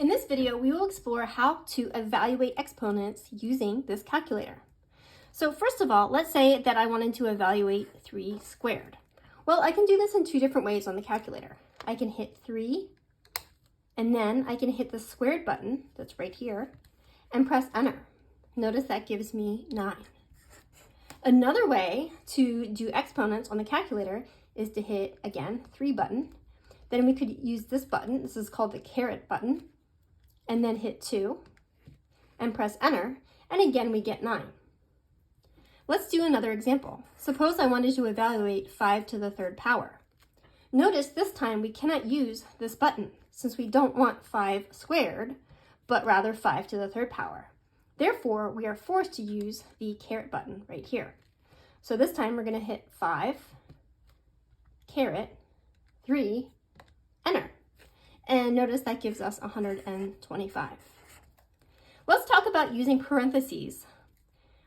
In this video, we will explore how to evaluate exponents using this calculator. So first of all, let's say that I wanted to evaluate 3 squared. Well, I can do this in 2 different ways on the calculator. I can hit 3, and then I can hit the squared button that's right here and press enter. Notice that gives me 9. Another way to do exponents on the calculator is to hit, again, 3 button. Then we could use this button, this is called the caret button, and then hit 2 and press enter, and again we get 9. Let's do another example. Suppose I wanted to evaluate 5 to the 3rd power. Notice this time we cannot use this button since we don't want 5 squared, but rather 5 to the 3rd power. Therefore, we are forced to use the caret button right here. So this time we're going to hit 5, caret, 3, enter. And notice that gives us 125. Let's talk about using parentheses.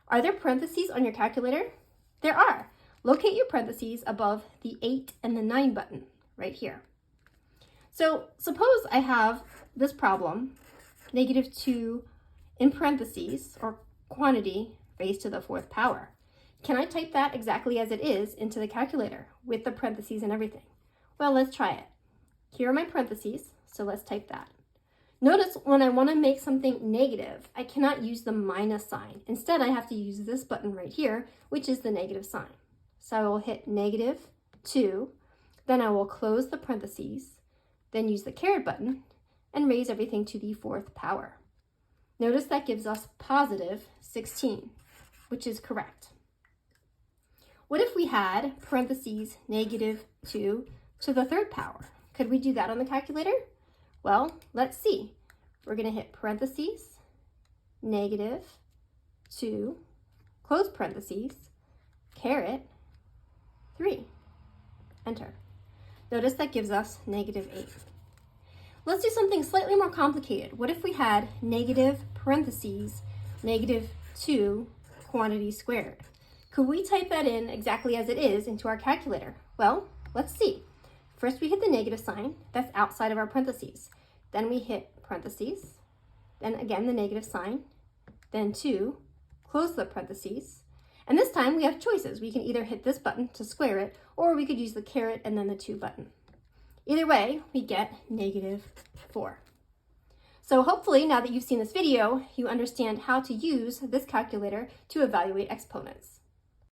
Are there parentheses on your calculator? There are. Locate your parentheses above the 8 and the 9 button right here. So suppose I have this problem, -2 in parentheses, or quantity raised to the 4th power. Can I type that exactly as it is into the calculator with the parentheses and everything? Well, let's try it. Here are my parentheses, so let's type that. Notice when I want to make something negative, I cannot use the minus sign. Instead, I have to use this button right here, which is the negative sign. So I will hit -2, then I will close the parentheses, then use the caret button, and raise everything to the 4th power. Notice that gives us positive 16, which is correct. What if we had parentheses -2 to the 3rd power? Could we do that on the calculator? Well, let's see. We're going to hit parentheses, -2, close parentheses, caret, 3, enter. Notice that gives us -8. Let's do something slightly more complicated. What if we had negative parentheses, -2 quantity squared? Could we type that in exactly as it is into our calculator? Well, let's see. First we hit the negative sign, that's outside of our parentheses. Then we hit parentheses, then again the negative sign, then 2, close the parentheses. And this time we have choices. We can either hit this button to square it, or we could use the caret and then the 2 button. Either way, we get -4. So hopefully now that you've seen this video, you understand how to use this calculator to evaluate exponents.